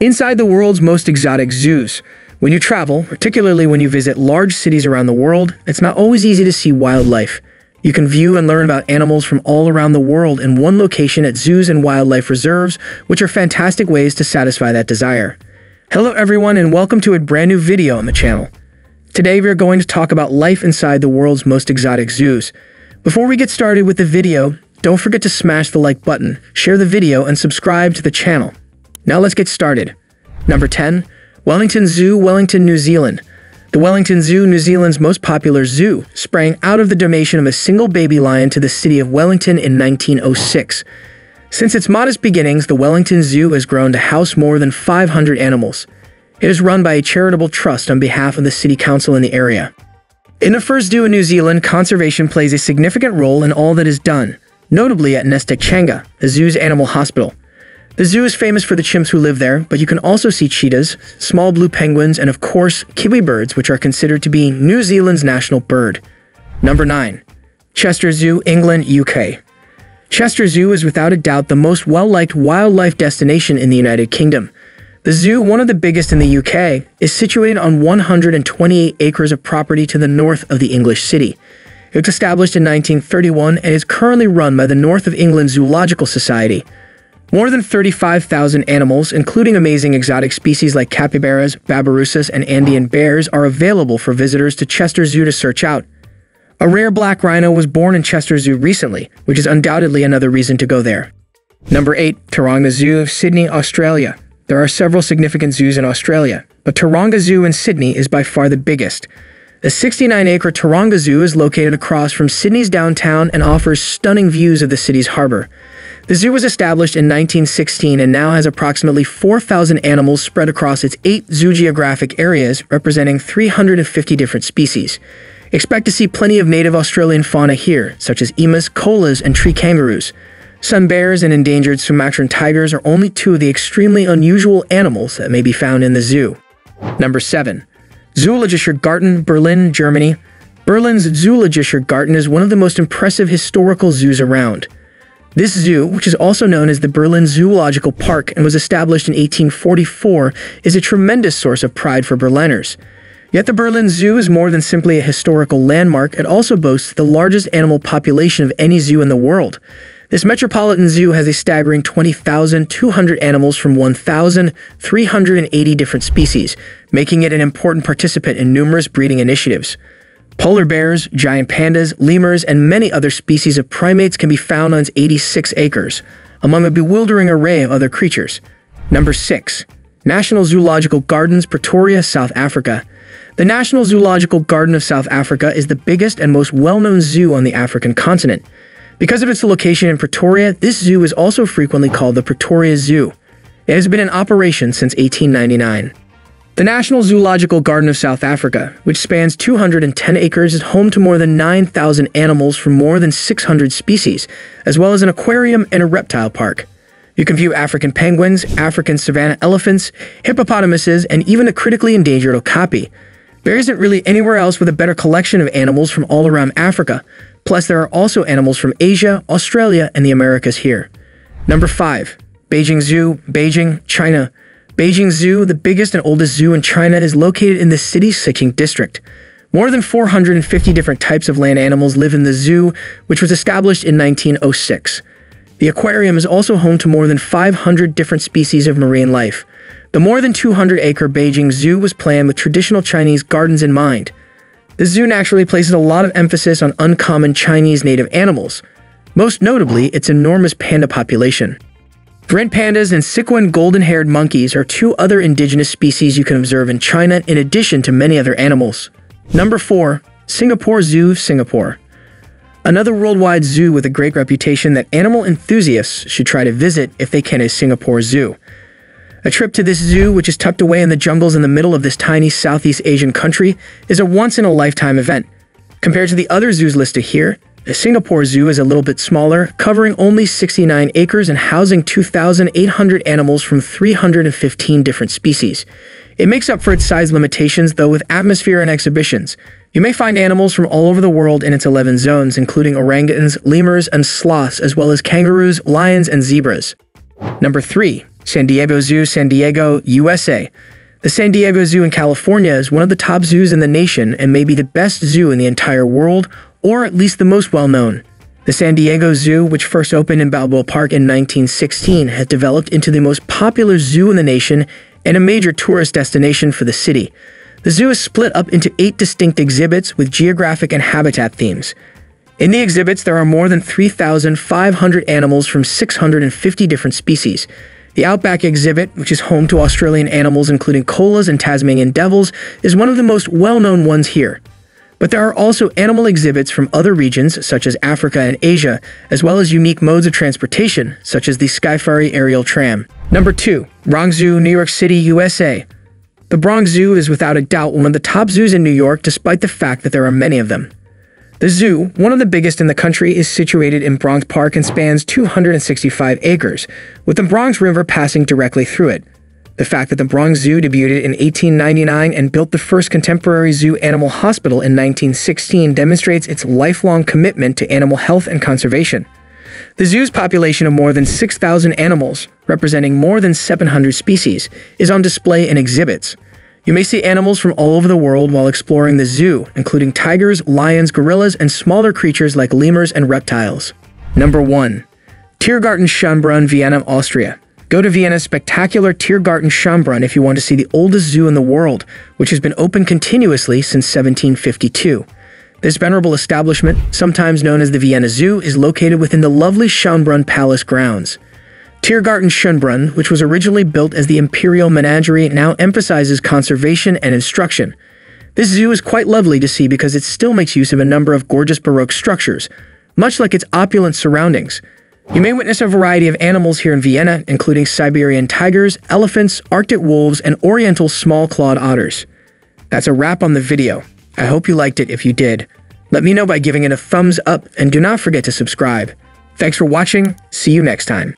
Inside the world's most exotic zoos. When you travel, particularly when you visit large cities around the world, it's not always easy to see wildlife. You can view and learn about animals from all around the world in one location at zoos and wildlife reserves, which are fantastic ways to satisfy that desire. Hello everyone and welcome to a brand new video on the channel. Today we are going to talk about life inside the world's most exotic zoos. Before we get started with the video, don't forget to smash the like button, share the video, and subscribe to the channel. Now let's get started. Number 10. Wellington Zoo, Wellington, New Zealand. The Wellington Zoo, New Zealand's most popular zoo, sprang out of the donation of a single baby lion to the city of Wellington in 1906. Since its modest beginnings, the Wellington Zoo has grown to house more than 500 animals. It is run by a charitable trust on behalf of the city council in the area. In the first zoo in New Zealand, conservation plays a significant role in all that is done, notably at Changa, the zoo's animal hospital. The zoo is famous for the chimps who live there, but you can also see cheetahs, small blue penguins, and of course, kiwi birds, which are considered to be New Zealand's national bird. Number 9. Chester Zoo, England, UK. Chester Zoo is without a doubt the most well-liked wildlife destination in the United Kingdom. The zoo, one of the biggest in the UK, is situated on 128 acres of property to the north of the English city. It was established in 1931 and is currently run by the North of England Zoological Society. More than 35,000 animals, including amazing exotic species like capybaras, babirussas, and Andean bears, are available for visitors to Chester Zoo to search out. A rare black rhino was born in Chester Zoo recently, which is undoubtedly another reason to go there. Number 8. Taronga Zoo of Sydney, Australia. There are several significant zoos in Australia, but Taronga Zoo in Sydney is by far the biggest. The 69-acre Taronga Zoo is located across from Sydney's downtown and offers stunning views of the city's harbour. The zoo was established in 1916 and now has approximately 4,000 animals spread across its 8 zoogeographic areas, representing 350 different species. Expect to see plenty of native Australian fauna here, such as emus, koalas, and tree kangaroos. Sun bears and endangered Sumatran tigers are only two of the extremely unusual animals that may be found in the zoo. Number 7. Zoologischer Garten, Berlin, Germany. Berlin's Zoologischer Garten is one of the most impressive historical zoos around. This zoo, which is also known as the Berlin Zoological Park and was established in 1844, is a tremendous source of pride for Berliners. Yet the Berlin Zoo is more than simply a historical landmark. It also boasts the largest animal population of any zoo in the world. This metropolitan zoo has a staggering 20,200 animals from 1,380 different species, making it an important participant in numerous breeding initiatives. Polar bears, giant pandas, lemurs, and many other species of primates can be found on its 86 acres, among a bewildering array of other creatures. Number 6. National Zoological Gardens, Pretoria, South Africa. The National Zoological Garden of South Africa is the biggest and most well-known zoo on the African continent. Because of its location in Pretoria, this zoo is also frequently called the Pretoria Zoo. It has been in operation since 1899. The National Zoological Garden of South Africa, which spans 210 acres, is home to more than 9,000 animals from more than 600 species, as well as an aquarium and a reptile park. You can view African penguins, African savanna elephants, hippopotamuses, and even a critically endangered okapi. There isn't really anywhere else with a better collection of animals from all around Africa. Plus, there are also animals from Asia, Australia, and the Americas here. Number 5. Beijing Zoo, Beijing, China. Beijing Zoo, the biggest and oldest zoo in China, is located in the city's Xinjiang district. More than 450 different types of land animals live in the zoo, which was established in 1906. The aquarium is also home to more than 500 different species of marine life. The more than 200-acre Beijing Zoo was planned with traditional Chinese gardens in mind. The zoo naturally places a lot of emphasis on uncommon Chinese native animals, most notably its enormous panda population. Brent pandas and Sichuan golden-haired monkeys are two other indigenous species you can observe in China in addition to many other animals. Number 4. Singapore Zoo, Singapore. Another worldwide zoo with a great reputation that animal enthusiasts should try to visit if they can is Singapore Zoo. A trip to this zoo, which is tucked away in the jungles in the middle of this tiny Southeast Asian country, is a once-in-a-lifetime event. Compared to the other zoos listed here, the Singapore Zoo is a little bit smaller, covering only 69 acres and housing 2,800 animals from 315 different species. It makes up for its size limitations, though, with atmosphere and exhibitions. You may find animals from all over the world in its 11 zones, including orangutans, lemurs, and sloths, as well as kangaroos, lions, and zebras. Number 3. San Diego Zoo, San Diego, USA. The San Diego Zoo in California is one of the top zoos in the nation and may be the best zoo in the entire world, or at least the most well-known. The San Diego Zoo, which first opened in Balboa Park in 1916, has developed into the most popular zoo in the nation and a major tourist destination for the city. The zoo is split up into 8 distinct exhibits with geographic and habitat themes. In the exhibits, there are more than 3,500 animals from 650 different species. The Outback exhibit, which is home to Australian animals including koalas and Tasmanian devils, is one of the most well-known ones here. But there are also animal exhibits from other regions, such as Africa and Asia, as well as unique modes of transportation, such as the Skyferry aerial tram. Number 2. Bronx Zoo, New York City, USA. The Bronx Zoo is without a doubt one of the top zoos in New York, despite the fact that there are many of them. The zoo, one of the biggest in the country, is situated in Bronx Park and spans 265 acres, with the Bronx River passing directly through it. The fact that the Bronx Zoo debuted in 1899 and built the first contemporary zoo animal hospital in 1916 demonstrates its lifelong commitment to animal health and conservation. The zoo's population of more than 6,000 animals, representing more than 700 species, is on display in exhibits. You may see animals from all over the world while exploring the zoo, including tigers, lions, gorillas, and smaller creatures like lemurs and reptiles. Number 1. Tiergarten Schönbrunn, Vienna, Austria. Go to Vienna's spectacular Tiergarten Schönbrunn if you want to see the oldest zoo in the world, which has been open continuously since 1752. This venerable establishment, sometimes known as the Vienna Zoo, is located within the lovely Schönbrunn Palace grounds. Tiergarten Schönbrunn, which was originally built as the Imperial Menagerie, now emphasizes conservation and instruction. This zoo is quite lovely to see because it still makes use of a number of gorgeous Baroque structures, much like its opulent surroundings. You may witness a variety of animals here in Vienna, including Siberian tigers, elephants, Arctic wolves, and Oriental small-clawed otters. That's a wrap on the video. I hope you liked it. If you did, let me know by giving it a thumbs up, and do not forget to subscribe. Thanks for watching. See you next time.